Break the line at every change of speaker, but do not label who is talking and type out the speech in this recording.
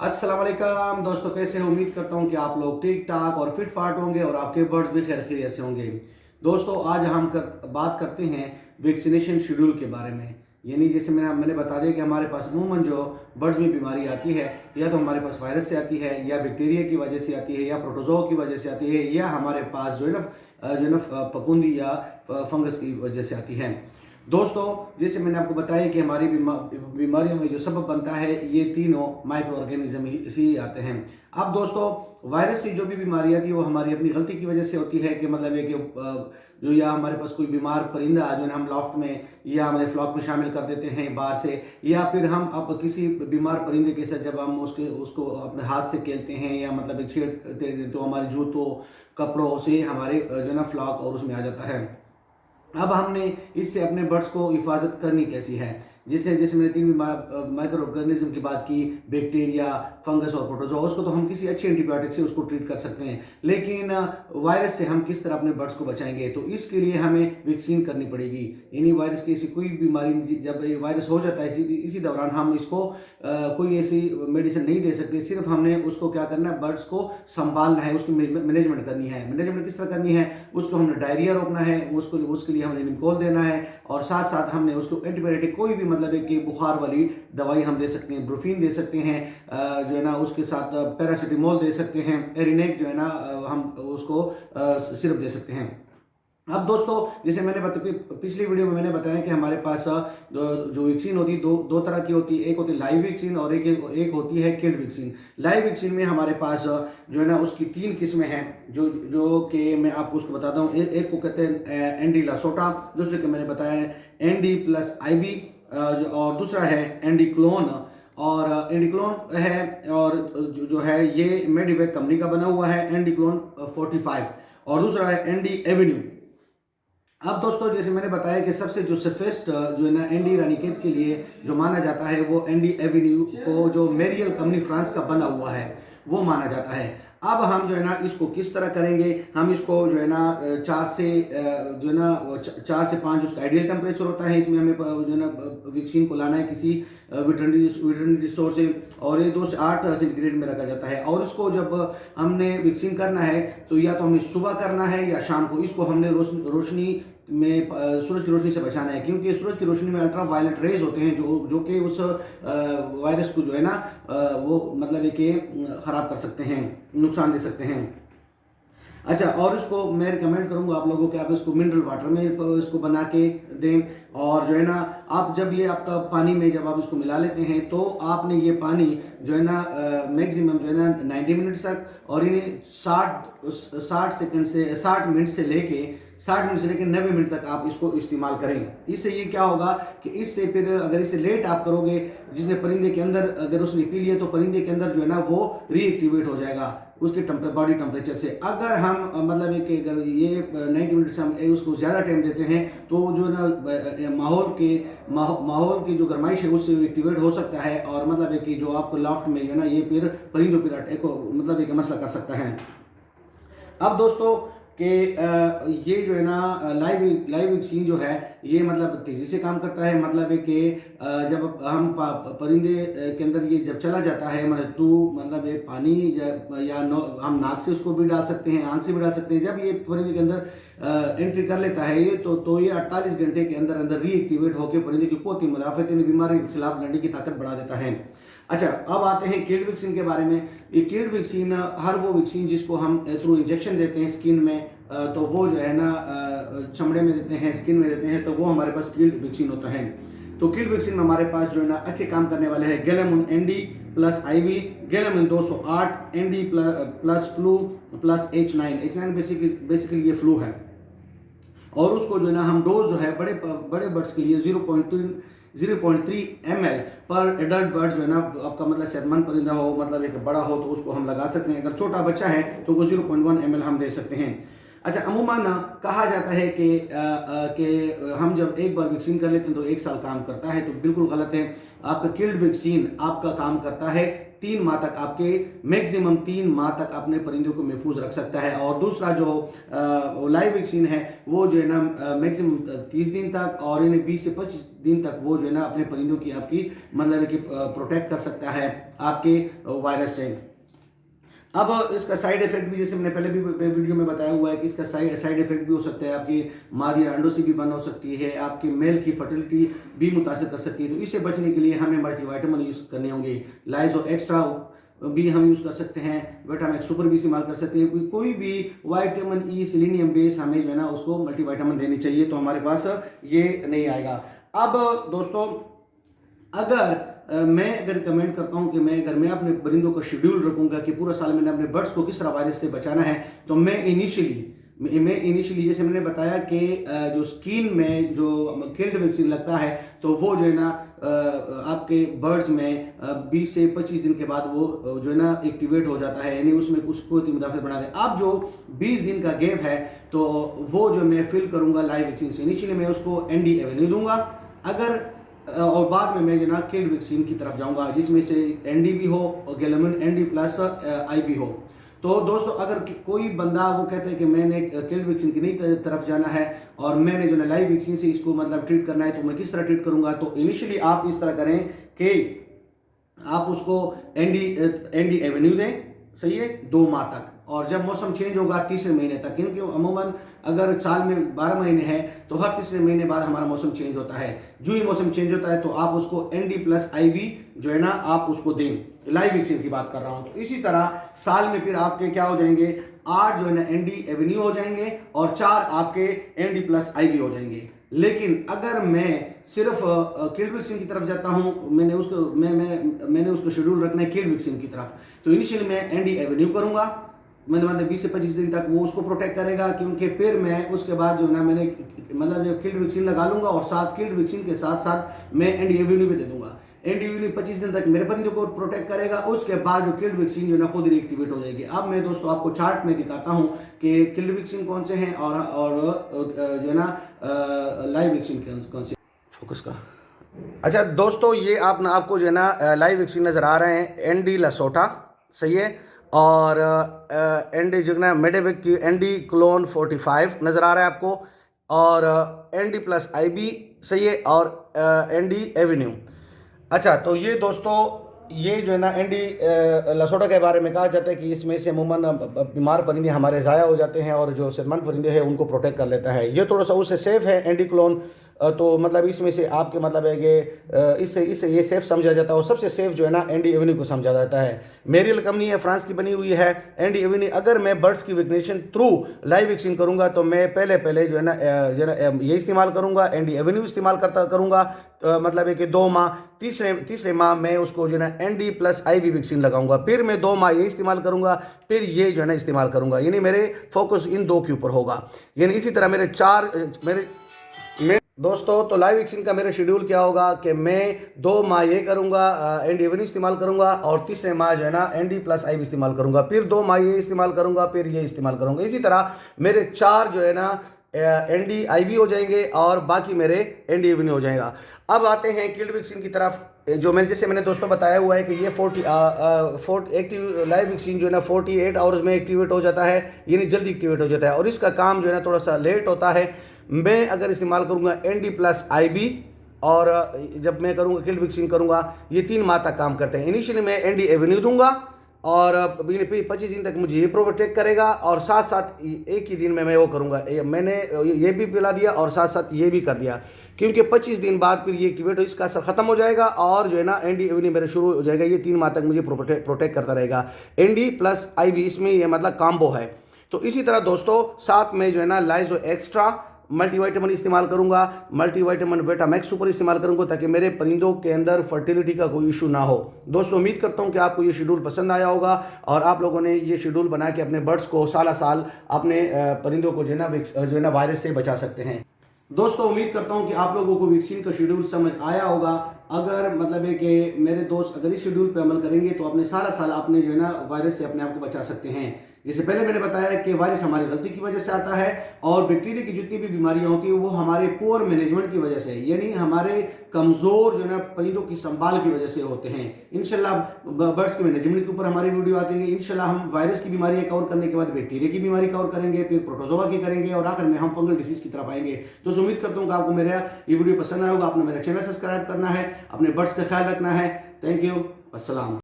अस्सलाम वालेकुम दोस्तों, कैसे हो? उम्मीद करता हूँ कि आप लोग ठीक ठाक और फिट फाट होंगे और आपके बर्ड्स भी खैर खैरियत से होंगे। दोस्तों, आज हम बात करते हैं वैक्सीनेशन शेड्यूल के बारे में। यानी जैसे मैंने बता दिया कि हमारे पास अमूमन जो बर्ड्स में बीमारी आती है, या तो हमारे पास वायरस से आती है, या बैक्टीरिया की वजह से आती है, या प्रोटोजोआ की वजह से आती है, या हमारे पास फफूंदी या फंगस की वजह से आती है। दोस्तों, जैसे मैंने आपको बताया कि हमारी बीमारियों में जो सबब बनता है, ये तीनों माइक्रो ऑर्गेनिज्म ही इसी आते हैं। अब दोस्तों, वायरस से जो भी बीमारी आती है वो हमारी अपनी गलती की वजह से होती है कि मतलब है कि जो या हमारे पास कोई बीमार परिंदा जो है हम लॉफ्ट में या हमारे फ्लॉक में शामिल कर देते हैं बाहर से, या फिर हम अब किसी बीमार परिंदे के साथ जब हम उसको अपने हाथ से खेलते हैं या मतलब एक छेड़ते हैं, तो हमारे जूतों कपड़ों से हमारे जो है ना फ्लॉक और उसमें आ जाता है। अब हमने इससे अपने बर्ड्स को हिफाजत करनी कैसी है? जैसे जैसे मैंने तीन माइक्रो ऑर्गेनिज्म की बात की, बैक्टीरिया, फंगस और प्रोटोजोआ, उसको तो हम किसी अच्छे एंटीबायोटिक से उसको ट्रीट कर सकते हैं, लेकिन वायरस से हम किस तरह अपने बर्ड्स को बचाएंगे? तो इसके लिए हमें वैक्सीन करनी पड़ेगी। यानी वायरस की ऐसी कोई बीमारी जब ये वायरस हो जाता है, इसी दौरान हम इसको कोई ऐसी मेडिसिन नहीं दे सकते। सिर्फ हमने उसको क्या करना है, बर्ड्स को संभालना है, उसकी मैनेजमेंट करनी है। मैनेजमेंट किस तरह करनी है? उसको हमने डायरिया रोकना है, उसके लिए हमने निकोल देना है, और साथ साथ हमने उसको एंटीबायोटिक कोई भी मतलब है कि बुखार वाली दवाई हम दे सकते हैं, ब्रूफिन दे सकते हैं, जो है ना उसके साथ पैरासीटामोल दे सकते हैं, एरिनेक जो है ना हम उसको सिरप दे सकते हैं। अब दोस्तों, जैसे मैंने पिछली वीडियो में मैंने बताया कि हमारे पास जो वैक्सीन होती है दो तरह की होती है। एक होती है लाइव वैक्सीन और एक होती है किल्ड वैक्सीन। लाइव वैक्सीन में हमारे पास जो है ना उसकी 3 किस्में हैं, जो जो कि मैं आपको उसको बताता हूँ। एक को कहते हैं एनडी लासोटा, दूसरे को मैंने बताया है ND+IB, और दूसरा है एंडीक्लोन। और एंडीक्लोन है, और जो है ये मेडिवेक कंपनी का बना हुआ है, एंडीक्लोन 45, और दूसरा है एनडी एवेन्यू। अब दोस्तों, जैसे मैंने बताया कि सबसे जो सेफेस्ट जो है ना एनडी रानीखेत के लिए जो माना जाता है, वो एनडी एवेन्यू को, जो मेरियल कंपनी फ्रांस का बना हुआ है, वो माना जाता है। अब हम जो है ना इसको किस तरह करेंगे? हम इसको जो है ना 4 से 5 उसका आइडियल टेम्परेचर होता है। इसमें हमें जो है ना वैक्सीन को लाना है किसी वेटरनरी स्टोर से, और ये 2 से 8 सेंटीग्रेड में रखा जाता है। और इसको जब हमने वैक्सीन करना है, तो या तो हमें सुबह करना है या शाम को। इसको हमने रोशनी में सूरज की रोशनी से बचाना है, क्योंकि सूरज की रोशनी में अल्ट्रा वायलेट रेज होते हैं जो कि उस वायरस को जो है ना वो मतलब है कि ख़राब कर सकते हैं, नुकसान दे सकते हैं। अच्छा, और इसको मैं रिकमेंड करूंगा आप लोगों को, आप इसको मिनरल वाटर में इसको बना के दें। और जो है ना आप जब ये आपका पानी में जब आप इसको मिला लेते हैं, तो आपने ये पानी जो है ना मैक्सिमम जो है ना 90 मिनट तक, और इन्हें 60 मिनट से लेके 90 मिनट तक आप इसको इस्तेमाल करें। इससे ये क्या होगा कि इससे फिर अगर इसे लेट आप करोगे, जिसने परिंदे के अंदर अगर उसने पी लिया, तो परिंदे के अंदर जो है ना वो रीएक्टिवेट हो जाएगा उसके बॉडी टेम्परेचर से। अगर हम मतलब है कि अगर ये 90 मिनट से हम उसको ज़्यादा टाइम देते हैं, तो जो है ना माहौल की जो गर्माइश है उससे एक्टिवेट हो सकता है, और मतलब है कि जो आपको लॉफ्ट में जो है ना ये फिर परिंदों पर अटैक मतलब एक मसला कर सकता है। अब दोस्तों कि ये जो है ना लाइव वैक्सीन जो है, ये मतलब तेज़ी से काम करता है। मतलब है कि जब हम परिंदे के अंदर ये जब चला जाता है, मतलब ये पानी या हम नाक से उसको भी डाल सकते हैं, आंख से भी डाल सकते हैं। जब ये परिंदे के अंदर एंट्री कर लेता है ये, तो ये 48 घंटे के अंदर अंदर रीएक्टिवेट होकर परिंदे की कुव्वत मुदाफ़त यानी बीमारी के खिलाफ लड़ने की ताकत बढ़ा देता है। अच्छा, अब आते हैं किल्ड वैक्सीन के बारे में। ये किल्ड वैक्सीन हर वो वैक्सीन जिसको हम थ्रू इंजेक्शन देते हैं स्किन में, तो वो जो है ना चमड़े में देते हैं, स्किन में देते हैं, तो वो हमारे पास किल्ड वैक्सीन होता है। तो किल्ड वैक्सीन में हमारे पास जो है ना अच्छे काम करने वाले हैं गैलेमुन ND+IB, गैलेमुन 208, ND+ flu plus H9 basically ये फ्लू है। और उसको जो है ना हम डोज जो है बड़े बर्ड्स के लिए 0.3 ml पर एडल्ट बर्ड जो है ना, आपका मतलब सेहतमंद परिंदा हो, मतलब एक बड़ा हो, तो उसको हम लगा सकते हैं। अगर छोटा बच्चा है तो वो 0.1 ml हम दे सकते हैं। अच्छा, अमूमन कहा जाता है कि हम जब एक बार वैक्सीन कर लेते हैं तो 1 साल काम करता है, तो बिल्कुल गलत है। आपका किल्ड वैक्सीन आपका काम करता है 3 माह तक आपके मैक्सिमम 3 माह तक अपने परिंदों को महफूज रख सकता है। और दूसरा जो लाइव वैक्सीन है वो जो है ना मैक्सिमम 30 दिन तक और यानी 20 से 25 दिन तक वो जो है ना अपने परिंदों की आपकी मतलब कि प्रोटेक्ट कर सकता है आपके वायरस से। अब इसका साइड इफेक्ट भी जैसे मैंने पहले भी वीडियो में बताया हुआ है कि इसका साइड इफेक्ट भी हो सकता है, आपकी मादी अंडों से भी बंद हो सकती है, आपके मेल की फर्टिलिटी भी मुतासर कर सकती है। तो इससे बचने के लिए हमें मल्टीविटामिन यूज़ करने होंगे। लाइजो एक्स्ट्रा भी हम यूज़ कर सकते हैं, विटामिन सुपर भी इस्तेमाल कर सकते हैं। कोई भी विटामिन ई सेलेनियम बेस हमें जो है ना उसको मल्टीविटामिन देनी चाहिए, तो हमारे पास ये नहीं आएगा। अब दोस्तों मैं अगर कमेंट करता हूं कि अगर मैं अपने परिंदों का शेड्यूल रखूंगा कि पूरा साल मैंने अपने बर्ड्स को किस तरह वायरस से बचाना है, तो मैं इनिशियली जैसे मैंने बताया कि जो स्किन में जो किल्ड वैक्सीन लगता है तो वो जो है ना आपके बर्ड्स में 20 से 25 दिन के बाद वो जो है ना एक्टिवेट हो जाता है, यानी उसमें कुछ कुदरती मुदाफ़त बना दे। अब जो 20 दिन का गैप है तो वो जो मैं फिल करूंगा लाइव वैक्सीन से। इनिशियली मैं उसको एनडी एवेन्यू दूंगा और बाद में मैं जो ना किल्ड वैक्सीन की तरफ जाऊंगा जिसमें से एनडी भी हो और गैलेमिन एनडी प्लस आई भी हो। तो दोस्तों अगर कोई बंदा वो कहता है कि मैंने किल्ड वैक्सीन की नई तरफ जाना है और मैंने जो ना लाइव वैक्सीन से इसको मतलब ट्रीट करना है, तो मैं किस तरह ट्रीट करूंगा, तो इनिशियली आप इस तरह करें कि आप उसको एनडी एवेन्यू दें, सही है, 2 माह तक। और जब मौसम चेंज होगा तीसरे महीने तक, क्योंकि अमूमन अगर साल में 12 महीने हैं तो हर तीसरे महीने बाद हमारा मौसम चेंज होता है। जो ही मौसम चेंज होता है तो आप उसको एनडी प्लस आईबी जो है ना आप उसको दें। लाइव वैक्सीन की बात कर रहा हूं। तो इसी तरह साल में फिर आपके क्या हो जाएंगे, 8 जो है ना एनडी एवेन्यू हो जाएंगे और 4 आपके एनडी प्लस आईबी हो जाएंगे। लेकिन अगर मैं सिर्फ किल्ड वैक्सीन की तरफ जाता हूं, मैंने उसको शेड्यूल रखना है किल्ड वैक्सीन की तरफ, तो इनिशियली मैं एनडी एवेन्यू करूंगा। मैंने मतलब 20 से 25 दिन तक वो उसको प्रोटेक्ट करेगा, क्योंकि फिर मैं उसके बाद जो ना मैंने मतलब जो किल्ड वैक्सीन लगा लूंगा और साथ किल्ड वैक्सीन के साथ साथ मैं एनडी एवेन्यू भी दे दूंगा। एनडी एवेन्यू 25 दिन तक मेरे परिंदों को प्रोटेक्ट करेगा, उसके बाद जो किल्ड वैक्सीन जो ना खुद रिएक्टिवेट हो जाएगी। अब मैं दोस्तों आपको चार्ट में दिखाता हूँ कि किल्ड वैक्सीन कौन से हैं और जो है ना लाइव वैक्सीन कौन से। फोकस का अच्छा दोस्तों, ये आपको जो है ना लाइव वैक्सीन नज़र आ रहे हैं, एनडी लसोटा, सही है, और एनडी जो ना मेडेविक की एनडी क्लोन 45 नज़र आ रहा है आपको, और एनडी प्लस आईबी, सही है, और एनडी एवेन्यू। अच्छा, तो ये दोस्तों ये जो है ना एनडी लसोटा के बारे में कहा जाता है कि इसमें से अमूमन बीमार परिंदे हमारे ज़ाया हो जाते हैं और जो सेहतमंद परिंदे हैं उनको प्रोटेक्ट कर लेता है। ये थोड़ा सा उससे सेफ़ है एनडी क्लोन, तो मतलब इसमें से आपके मतलब है कि इससे ये सेफ़ समझा जाता है और सबसे सेफ़ जो है ना एनडी एवेन्यू को समझा जाता है। मेरियल कंपनी है, फ्रांस की बनी हुई है एनडी एवेन्यू। अगर मैं बर्ड्स की वैक्सीनेशन थ्रू लाइव वैक्सीन करूंगा तो मैं पहले जो है ना ये इस्तेमाल करूंगा, एनडी एवेन्यू इस्तेमाल करूंगा, मतलब है कि 2 माह, तीसरे माह मैं उसको जो है ना एनडी प्लस आईबी वैक्सीन लगाऊंगा, फिर मैं 2 माह ये इस्तेमाल करूंगा, फिर ये जो है ना इस्तेमाल करूंगा, यानी मेरे फोकस इन 2 के ऊपर होगा। यानी इसी तरह मेरे दोस्तों तो लाइव वैक्सीन का मेरा शेड्यूल क्या होगा कि मैं 2 माह ये करूंगा, एनडी एवेन्यू इस्तेमाल करूंगा, और तीसरे माह जो है ना एनडी प्लस आईबी इस्तेमाल करूंगा, फिर 2 माह ये इस्तेमाल करूंगा, फिर ये इस्तेमाल करूंगा। इसी तरह मेरे 4 जो है ना एनडी आईबी हो जाएंगे और बाकी मेरे एनडी एवेन्यू हो जाएगा। अब आते हैं किल्ड वैक्सीन की तरफ, जो मैंने दोस्तों बताया हुआ है कि ये 40 एक्टिव लाइव वैक्सीन जो है ना 48 आवर्स में एक्टिवेट हो जाता है, यानी जल्दी एक्टिवेट हो जाता है, और इसका काम जो है ना थोड़ा सा लेट होता है। मैं अगर इस्तेमाल करूंगा एनडी प्लस आईबी और जब मैं करूंगा किल्ड वैक्सीन करूंगा, ये 3 माह तक काम करते हैं। इनिशियली मैं एनडी एवेन्यू दूंगा और 25 दिन तक मुझे ये प्रोटेक्ट करेगा, और साथ साथ एक ही दिन में मैं वो करूंगा, मैंने ये भी पिला दिया और साथ साथ ये भी कर दिया, क्योंकि 25 दिन बाद फिर ये एक्टिवेट हो इसका असर खत्म हो जाएगा और जो है ना एनडी एवेन्यू मेरा शुरू हो जाएगा। ये 3 माह तक मुझे प्रोटेक्ट करता रहेगा। एनडी प्लस आईबी इसमें ये मतलब कॉम्बो है। तो इसी तरह दोस्तों साथ में जो है ना लाइजो एक्स्ट्रा मल्टीविटामिन इस्तेमाल करूंगा, मल्टीविटामिन विटामैक्स सुपर इस्तेमाल करूंगा, ताकि मेरे परिंदों के अंदर फर्टिलिटी का कोई इशू ना हो। दोस्तों उम्मीद करता हूं कि आपको ये शेड्यूल पसंद आया होगा और आप लोगों ने ये शेड्यूल बना के अपने बर्ड्स को साल अपने परिंदों को जो है ना वायरस से बचा सकते हैं। दोस्तों उम्मीद करता हूं कि आप लोगों को वैक्सीन का शेड्यूल समझ आया होगा। अगर मतलब है कि मेरे दोस्त अगर इस शेड्यूल पे अमल करेंगे तो अपने सारा साल आपने जो है ना वायरस से अपने आप को बचा सकते हैं। जैसे पहले मैंने बताया कि वायरस हमारी गलती की वजह से आता है और बैक्टीरिया की जितनी भी बीमारियां होती हैं वो हमारे पुअर मैनेजमेंट की वजह से, यानी हमारे कमज़ोर जो है ना परिंदों की संभाल की वजह से होते हैं। इंशाल्लाह बर्ड्स के मैनेजमेंट के ऊपर हमारी वीडियो आती है। इंशाल्लाह हम वायरस की बीमारियां कवर करने के बाद बैक्टीरिया की बीमारी कवर करेंगे, फिर प्रोटोजोआ की करेंगे और आखिर में हम फंगल डिसीज की तरफ आएंगे। तो उम्मीद करता हूँ कि आपको मेरा ये वीडियो पसंद आया होगा। आपने मेरा चैनल सब्सक्राइब करना है, अपने बर्ड्स का ख्याल रखना है। थैंक यू, अस्सलाम।